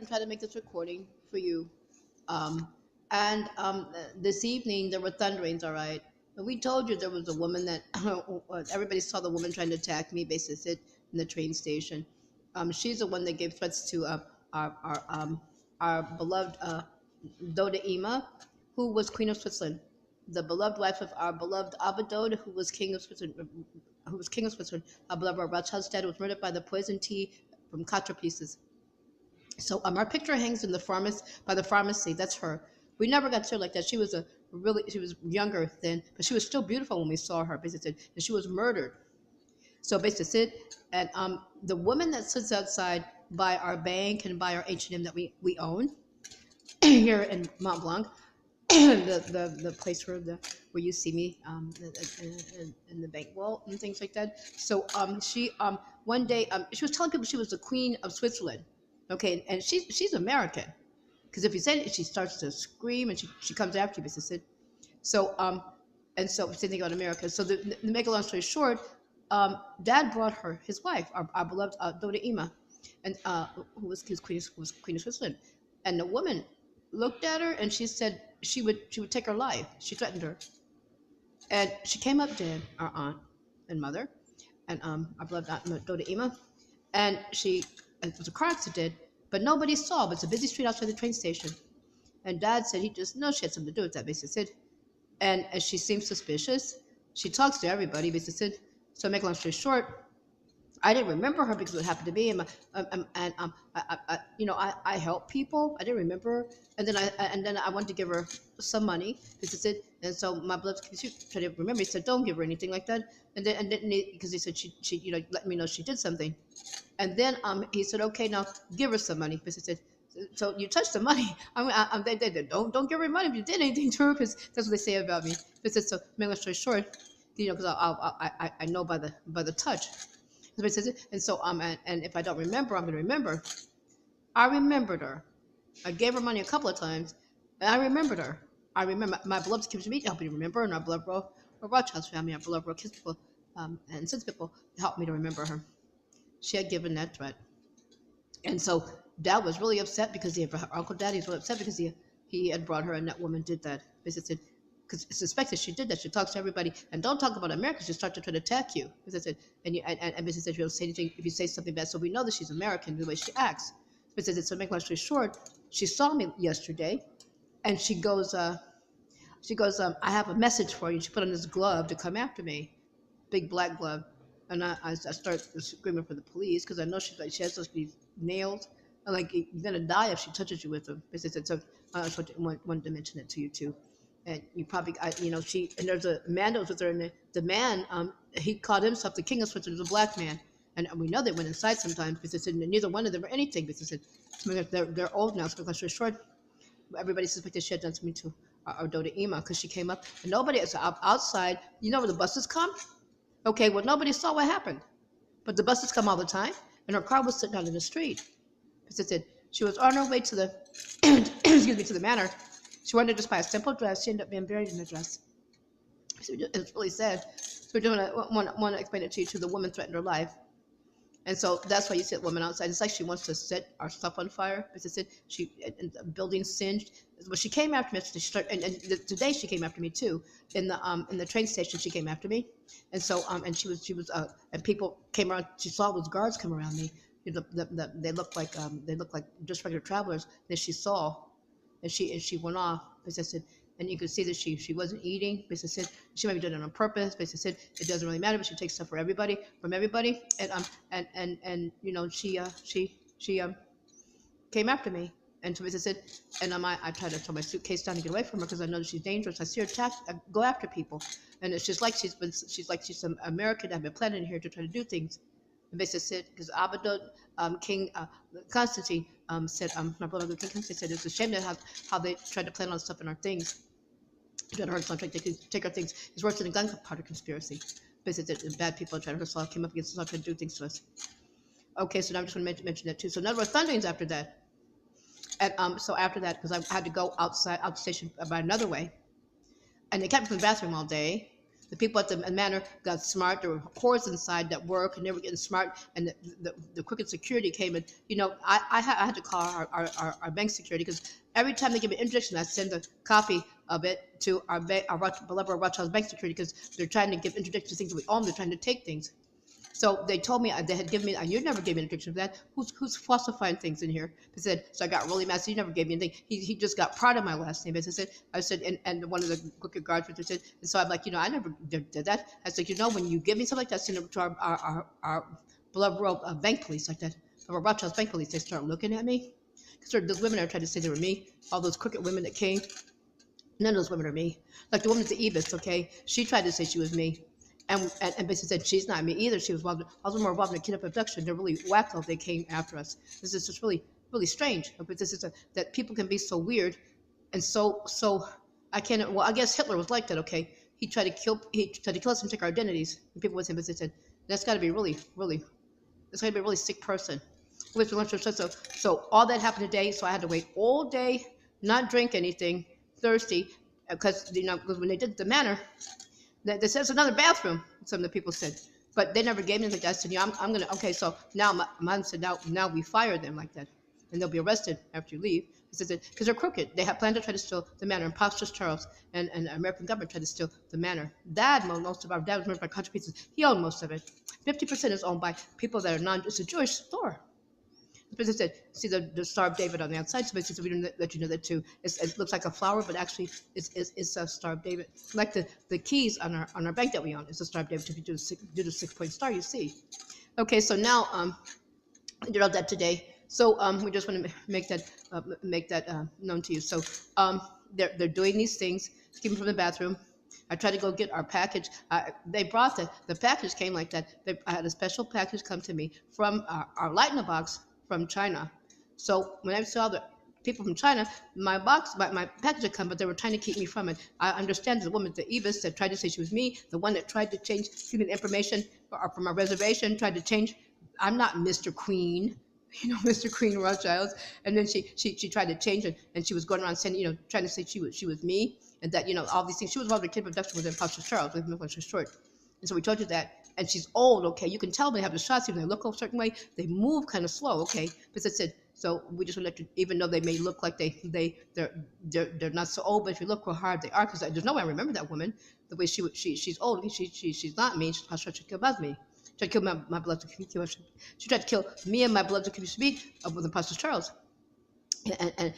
and try to make this recording for you. Um, and this evening there were thunderings, all right. And we told you there was a woman that everybody saw the woman trying to attack me, basically sit in the train station. She's the one that gave threats to our our um, our beloved Doda, who was Queen of Switzerland, the beloved wife of our beloved Abba, who was King of Switzerland. Our beloved Rothschild's dad was murdered by the poison tea from Katra pieces. So our picture hangs in the pharmacy by the pharmacy. That's her. We never got to her like that. She was younger then, but she was still beautiful when we saw her. Basically, and she was murdered. So basically, and the woman that sits outside by our bank and by our H&M that we own here in Mont Blanc, the place where you see me in the bank wall and things like that. So she one day she was telling people she was the Queen of Switzerland. Okay, and she's American, because if you say it, she starts to scream and she comes after you, Mrs. So and so same thing about America. So to make a long story short, Dad brought her his wife, our beloved Doda Ima, and who was Queen of Switzerland, and the woman looked at her and she said she would take her life. She threatened her, and she came up dead. Our aunt and mother, and our beloved aunt Doda Ima, and it was a car accident, but nobody saw. But it's a busy street outside the train station, and Dad said he just knows she had something to do with that. Basically said, and as she seems suspicious, she talks to everybody. Basically said, so make a long story short, I didn't remember her because it happened to me, I help people. I didn't remember her, and then I wanted to give her some money. This is it, and so my beloved tried to remember. He said, "Don't give her anything like that," and then because he said she let me know she did something, and then he said, "Okay, now give her some money." Because he said, "So you touched the money." They don't give her money if you did anything to her, because that's what they say about me. Because so make a long story short, because I know by the touch. And so and if I don't remember, I'm going to remember. I remembered her. I gave her money a couple of times, and I remembered her. I remember my beloved kids me to help me to remember, and our beloved Rothschild's family, our beloved kinspeoples, and kinspeoples helped me to remember her. She had given that threat, and so Dad was really upset because her Uncle Daddy was really upset because he had brought her, and that woman did that. Visited, because suspected she did that. She talks to everybody, and don't talk about America. She'll start to try to attack you. Because I said, and Mrs. said, you don't say anything if you say something bad. So we know that she's American the way she acts. Mrs. So make long story short, she saw me yesterday, and she goes, I have a message for you. She put on this glove to come after me, big black glove, and I start screaming for the police because I know she has these nails. I'm like, you're gonna die if she touches you with them. So I just wanted to mention it to you too. And you probably, and there's a man that was with her, and the man, he called himself the King of Switzerland, was a black man, and we know they went inside sometimes because they said neither one of them were anything because they said they're old now, so because they're short. Everybody suspected she had done something to our Doda Ima because she came up, and nobody is outside. You know where the buses come? Okay, well nobody saw what happened, but the buses come all the time, and her car was sitting out in the street. Because they said she was on her way to the, excuse me, to the manor. She wanted to just buy a simple dress. She ended up being buried in the dress. So it's really sad. So we want to explain it to you. The woman threatened her life, and so that's why you see a woman outside. It's like she wants to set our stuff on fire. Because it said the building singed. Well, she came after me. She started, and today she came after me too. In the train station, she came after me, and so and she was and people came around. She saw those guards come around me. They looked like just regular travelers. That she saw. And she went off. Because I said, and you could see that she wasn't eating. Because I said she might be doing it on purpose. Because I said it doesn't really matter, but she takes stuff from everybody, and she came after me. And so I said, and I tried to throw my suitcase down to get away from her because I know that she's dangerous. I see her go after people, and it's just like she's some American that have been planning here to try to do things. And basically said, because Abba, King Constantine said, my brother King Constantine said, it's a shame that how they tried to plan on stuff in our things. Trying to hurt us, trying to take our things. It's worse than a gunpowder conspiracy. Basically, the bad people trying to hurt us, came up against us, trying to do things to us. Okay, so now I'm just going to mention that too. So there were thunderings after that. And so after that, because I had to go out the station by another way, and they kept me in the bathroom all day. The people at the manor got smart. There were whores inside that work, and they were getting smart. And the crooked security came in. I had to call our bank security, because every time they give me an injection, I send a copy of it to our beloved Rothschild's bank security, because they're trying to give interdictions to things that we own. They're trying to take things. So they told me, they had given me, and you never gave me an addiction for that. Who's falsifying things in here? They said, so I got really mad. So you never gave me anything. He just got proud of my last name. I said, and one of the crooked guards said, and so I'm like, I never did that. I said, when you give me something like that, send it to our beloved royal bank police like that, our Rothschild's bank police. They start looking at me, because those women are trying to say they were me. All those crooked women that came, none of those women are me. Like the woman at the Ibis, okay? She tried to say she was me. And basically said she's not me either. She was more involved in a kidnap abduction. They're really wacko. They came after us. This is just really, really strange. But this is that people can be so weird, and so I can't. Well, I guess Hitler was like that. Okay, he tried to kill us and take our identities. And people with him, but they said that's got to be really, really, that's got to be a really sick person. So all that happened today. So I had to wait all day, not drink anything, thirsty, because when they did the manor. They said it's another bathroom, some of the people said. But they never gave me anything. I said, I'm going to, okay, so now my mom said, now we fire them like that. And they'll be arrested after you leave. Because they're crooked. They have planned to try to steal the manor. And Pops Charles and the American government tried to steal the manor. Dad owned most of our dad was murdered by contributions. He owned most of it. 50% is owned by people that are it's a Jewish store. But they said, see the Star of David on the outside. So basically, we didn't let you know that too. It looks like a flower, but actually, it's a Star of David. Like the keys on our bank that we own is a Star of David. If you do the 6-point star, you see. Okay, so now I did all that today. So we just want to make that known to you. So they're doing these things to keep them from the bathroom. I tried to go get our package. They brought the package came like that. I had a special package come to me from our lightning box from China. So when I saw the people from China, my package had come, but they were trying to keep me from it. I understand the woman at the Ibis that tried to say she was me, the one that tried to change human information from our reservation, tried to change. I'm not Mr. Queen, Mr. Queen Rothschild. And then she tried to change it, and she was going around saying, trying to say she was me, and that all these things. She was involved in kid abduction with Imposter Charles, with Mr. Short. And so we told you that. And she's old, okay? You can tell they have the shots, even they look a certain way, they move kind of slow, okay? But I said, so we just want to let you, even though they may look like they're not so old, but if you look real hard, they are, because there's no way I remember that woman, the way she's old, she's not me, she's trying to kill me. She tried to kill my beloved community. She tried to kill me and my beloved community with Imposter Charles. And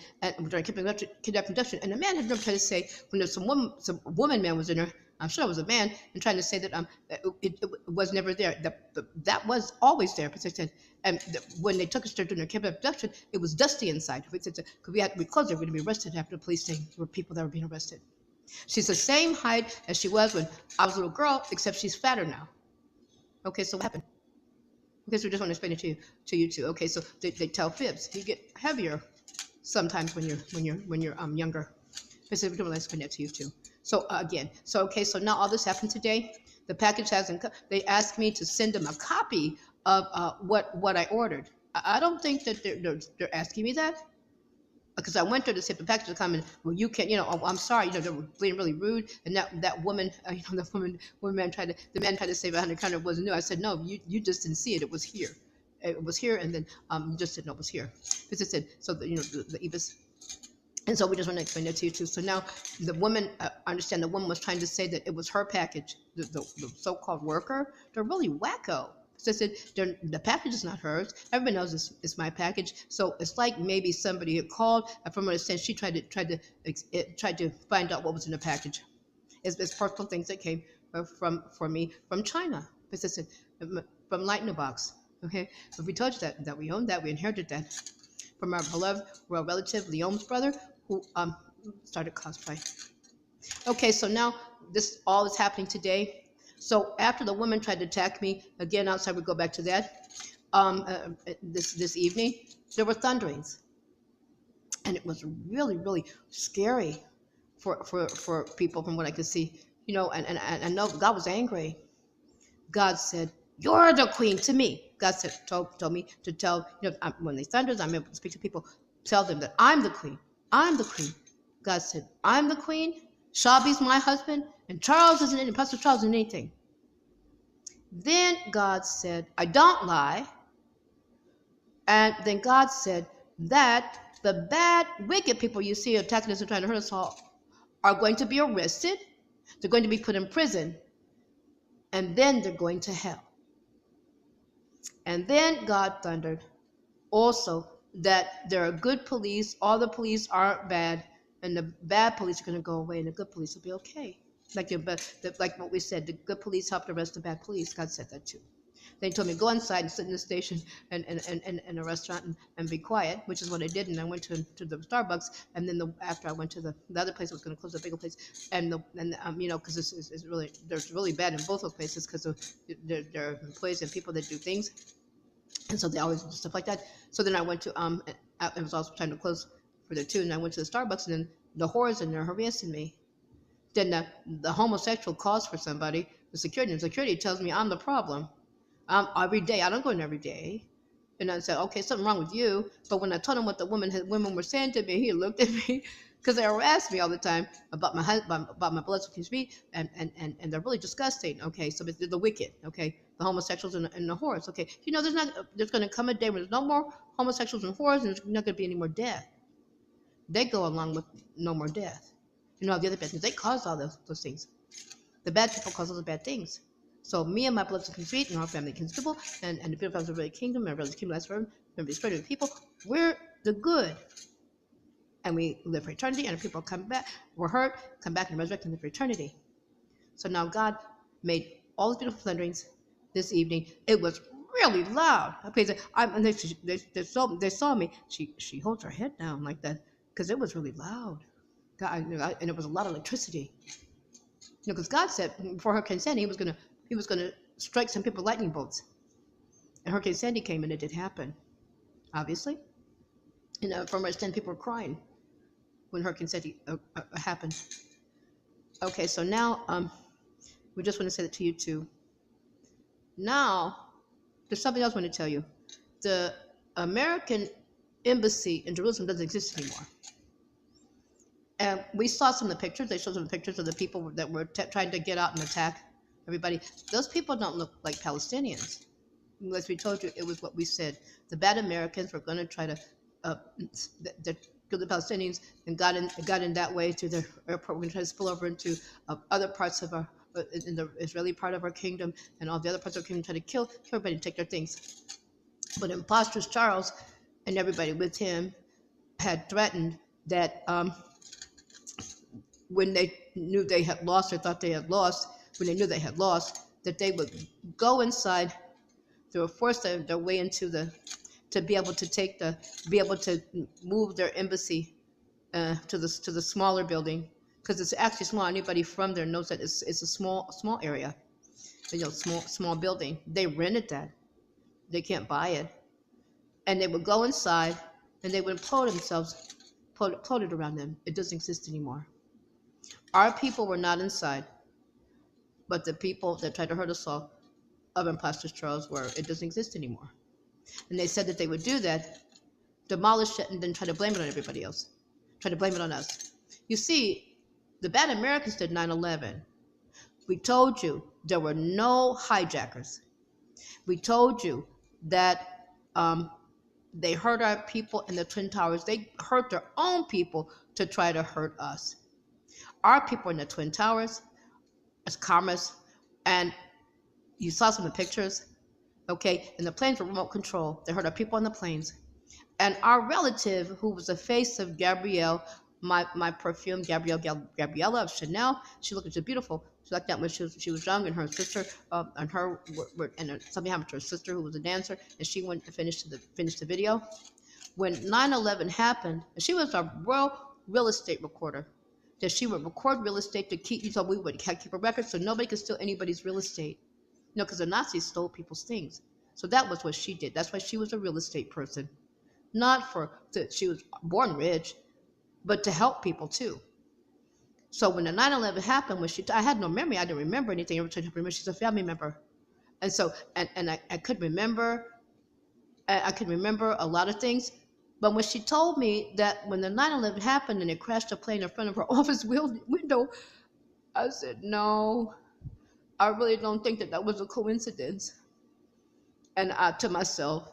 during kidnapping abduction, and the man had never tried to say, when there's some woman man was in her, I'm sure it was a man, and trying to say that it was never there. That was always there. Because I said, and when they took us there during their kidnapping abduction, it was dusty inside. Because we had to be closed, they were going to be arrested after the police saying there were people that were being arrested. She's the same height as she was when I was a little girl, except she's fatter now. Okay, so what happened? Okay, so we just want to explain it to you too. Okay, so they tell fibs. You get heavier sometimes when you're younger. Basically, we want to explain that to you too. So again, so now all this happened today. The package hasn't. They asked me to send them a copy of what I ordered. I don't think that they're asking me that, because I went there to see if the package was coming. Well, you can't. I'm sorry. They were being really rude. And that woman, the man tried to save 100 kind of wasn't new. I said, no, you just didn't see it. It was here. It was here, and then you just didn't know it was here. Because it said so. The Ibis. And so we just want to explain that to you too. So now the woman, I understand the woman was trying to say that it was her package, the so-called worker. They're really wacko. So I said, the package is not hers. Everybody knows it's my package. So it's like maybe somebody had called, and from what it says, she tried to find out what was in the package. It's personal things that came for me from China. Because I said, from Lightning Box. Okay, but we told you that we owned that, we inherited that from our beloved royal relative, Leome's brother, who started cosplay. Okay, so now this all is happening today. So after the woman tried to attack me again outside, we go back to that. This evening, there were thunderings, and it was really, really scary for people from what I could see. And I know God was angry. God said, "You're the queen" to me. God said, told me to tell, when they thunders, I'm able to speak to people, tell them that I'm the queen. I'm the queen. God said, I'm the queen. Shabi's my husband, And Charles isn't anything. Pastor Charles isn't anything. Then God said, I don't lie. And then God said that the bad, wicked people you see attacking us and trying to hurt us all are going to be arrested. They're going to be put in prison. And then they're going to hell. And then God thundered also that there are good police. All the police aren't bad. And the bad police are going to go away. And the good police will be okay. Like what we said, the good police helped arrest the bad police. God said that too. They told me, go inside and sit in the station and in a restaurant and be quiet, which is what I did. And I went to the Starbucks, and then after I went to the other place, I was going to close the bigger place, because this is really, there's really bad in both those places because there are employees and people that do things, and so they always do stuff like that. So then I went to it was also time to close for the two, and I went to the Starbucks, and then the whores in there harassing me. Then the homosexual calls for somebody, the security, and security tells me I'm the problem. Every day, I don't go in every day. And I said, okay, something wrong with you. But when I told him what the women were saying to me, he looked at me because they harassed me all the time about my husband, about my blood speech, and they're really disgusting. Okay, so they're the wicked. Okay, the homosexuals and the whores. Okay, there's going to come a day when there's no more homosexuals and whores, and there's not going to be any more death. They go along with no more death. The other bad things, they cause all those things. The bad people cause all the bad things. So me and my beloved kinspeople and our family kinspeople and the beautiful of the kingdom and brothers kingdom last forever, and the spirit of the people, we're the good. And we live for eternity, and the people come back, we're hurt, come back and resurrect and live for eternity. So now God made all these beautiful thunderings this evening. It was really loud. Okay, and they saw me. She holds her head down like that because it was really loud. God, and it was a lot of electricity. Because God said before Hurricane Sandy, He was gonna strike some people with lightning bolts. And Hurricane Sandy came, and it did happen, obviously. And from our stand, people were crying when Hurricane Sandy happened. Okay, so now we just want to say that to you too. Now, there's something else I want to tell you. The American embassy in Jerusalem doesn't exist anymore. And we saw some of the pictures. They showed some pictures of the people that were trying to get out and attack everybody. Those people don't look like Palestinians. As we told you, it was what we said. The bad Americans were going to try to kill the Palestinians, and got in that way to the airport. We're going to try to spill over into other parts of in the Israeli part of our kingdom, and all the other parts of our kingdom, try to kill everybody and take their things. But imposters Charles and everybody with him had threatened that when they knew they had lost or thought they had lost, when they knew they had lost, that they would go inside. They would force their way into to be able to move their embassy to the smaller building, because it's actually small. Anybody from there knows that it's a small area, small building. They rented that. They can't buy it, and they would go inside and they would implode themselves, implode it around them. It doesn't exist anymore. Our people were not inside, but the people that tried to hurt us all of imposters Charles were. It doesn't exist anymore. And they said that they would do that, demolish it, and then try to blame it on everybody else. Try to blame it on us. You see, the bad Americans did 9/11. We told you there were no hijackers. We told you that they hurt our people in the Twin Towers. They hurt their own people to try to hurt us. Our people in the Twin Towers, as commerce, and you saw some of the pictures, okay? And the planes were remote control. They hurt our people on the planes. And our relative, who was the face of Gabrielle, my perfume, Gabriella of Chanel, she looked so beautiful. She liked that when she was young, and her sister, and something happened to her sister, who was a dancer, and she went to finish the video. When 9/11 happened, and she was a real estate recorder. That she would record real estate to keep, so we would keep a record so nobody could steal anybody's real estate. Because the Nazis stole people's things. So that was what she did. That's why she was a real estate person. She was born rich, but to help people too. So when the 9/11 happened, I had no memory. I didn't remember anything. Every time I remember, she's a family member. And so, and I could remember a lot of things. But when she told me that when the 9/11 happened and it crashed a plane in front of her office window, I said, no, I really don't think that that was a coincidence. And I to myself,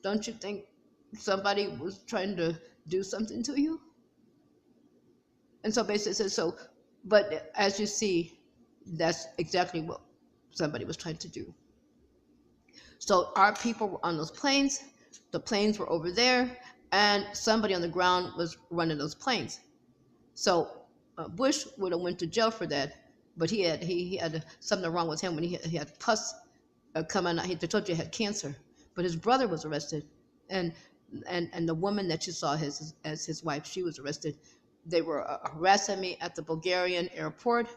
don't you think somebody was trying to do something to you? And so basically it says so, but as you see, that's exactly what somebody was trying to do. So our people were on those planes, the planes were over there, and somebody on the ground was running those planes. So Bush would have went to jail for that, but he had something wrong with him when he had pus coming out. They told you he had cancer, but his brother was arrested, and and the woman that you saw as his wife, she was arrested. They were harassing me at the Bulgarian airport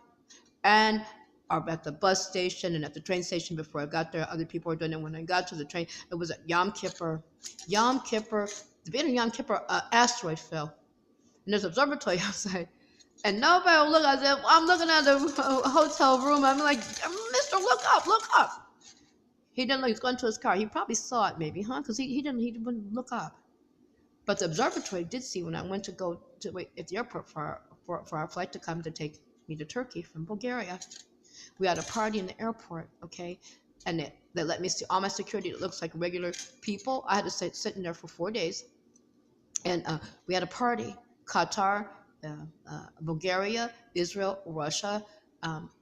and at the bus station and at the train station before I got there. Other people were doing it. When I got to the train, it was at Yom Kippur. Yom Kippur, the beginning of Yom Kippur, asteroid fell. And there's an observatory outside. And nobody will look. I said, I'm looking at the hotel room. I'm like, Mister, look up, look up. He didn't look. He's going to his car. He probably saw it, maybe, huh? Because he didn't look up. But the observatory did see when I went to go to wait at the airport for our flight to come to take me to Turkey from Bulgaria. We had a party in the airport, okay, and they let me see all my security. It looks like regular people. I had to sit in there for 4 days, and we had a party. Qatar, Bulgaria, Israel, Russia.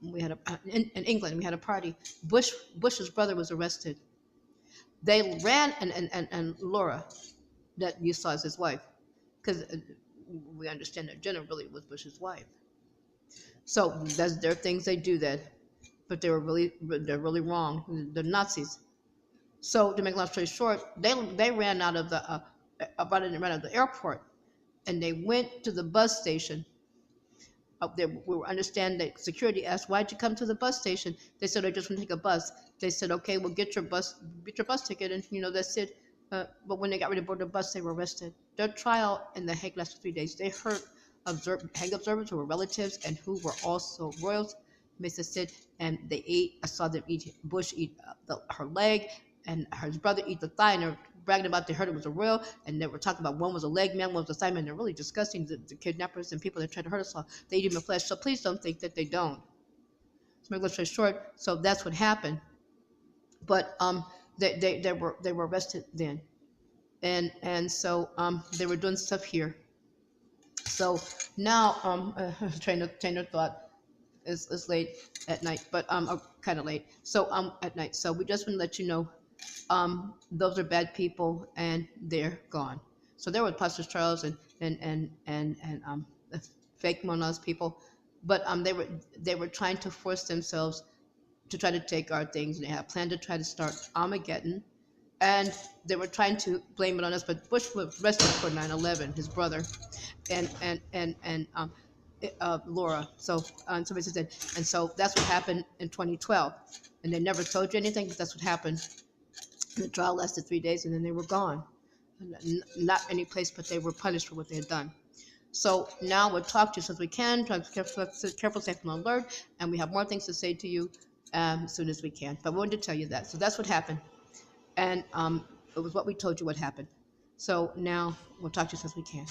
We had in England. We had a party. Bush's brother was arrested. They ran and Laura, that you saw as his wife, because we understand that Jenna really was Bush's wife. So there are things they do that, but they're really wrong. The Nazis. So to make a long story short, they ran out of the ran out of the airport, and they went to the bus station. Up there, we were understand that security asked, "Why'd you come to the bus station?" They said, "I just want to take a bus." They said, "Okay, well get your bus ticket," and that's it. But when they got ready to board the bus, they were arrested. Their trial in The Hague lasted 3 days. They heard Hague observers who were relatives and who were also royals. Mr. Sid, and they ate. I saw them eat. Bush eat her leg, and his brother eat the thigh. And they're bragging about they heard it was a royal, and they were talking about one was a leg man, one was a thigh man. They're really disgusting. The kidnappers and people that tried to hurt us all. They eat human flesh. So please don't think that they don't. To make a long story short, so that's what happened. But they were arrested then, and so they were doing stuff here. So now train of thought is late at night, but kind of late. So at night. So we just want to let you know, those are bad people and they're gone. So there were Pastor Charles and fake Monas people, but they were trying to force themselves to try to take our things, and they had planned to try to start Armageddon, and they were trying to blame it on us. But Bush was arrested for 9/11, his brother, and Laura. So somebody said, and so that's what happened in 2012, and they never told you anything, but that's what happened. The trial lasted 3 days, and then they were gone. Not any place, but they were punished for what they had done. So now we'll talk to you as we can. Try to be careful, safe, and alert, and we have more things to say to you as soon as we can. But we wanted to tell you that. So that's what happened, and it was what we told you what happened. So now we'll talk to you as we can.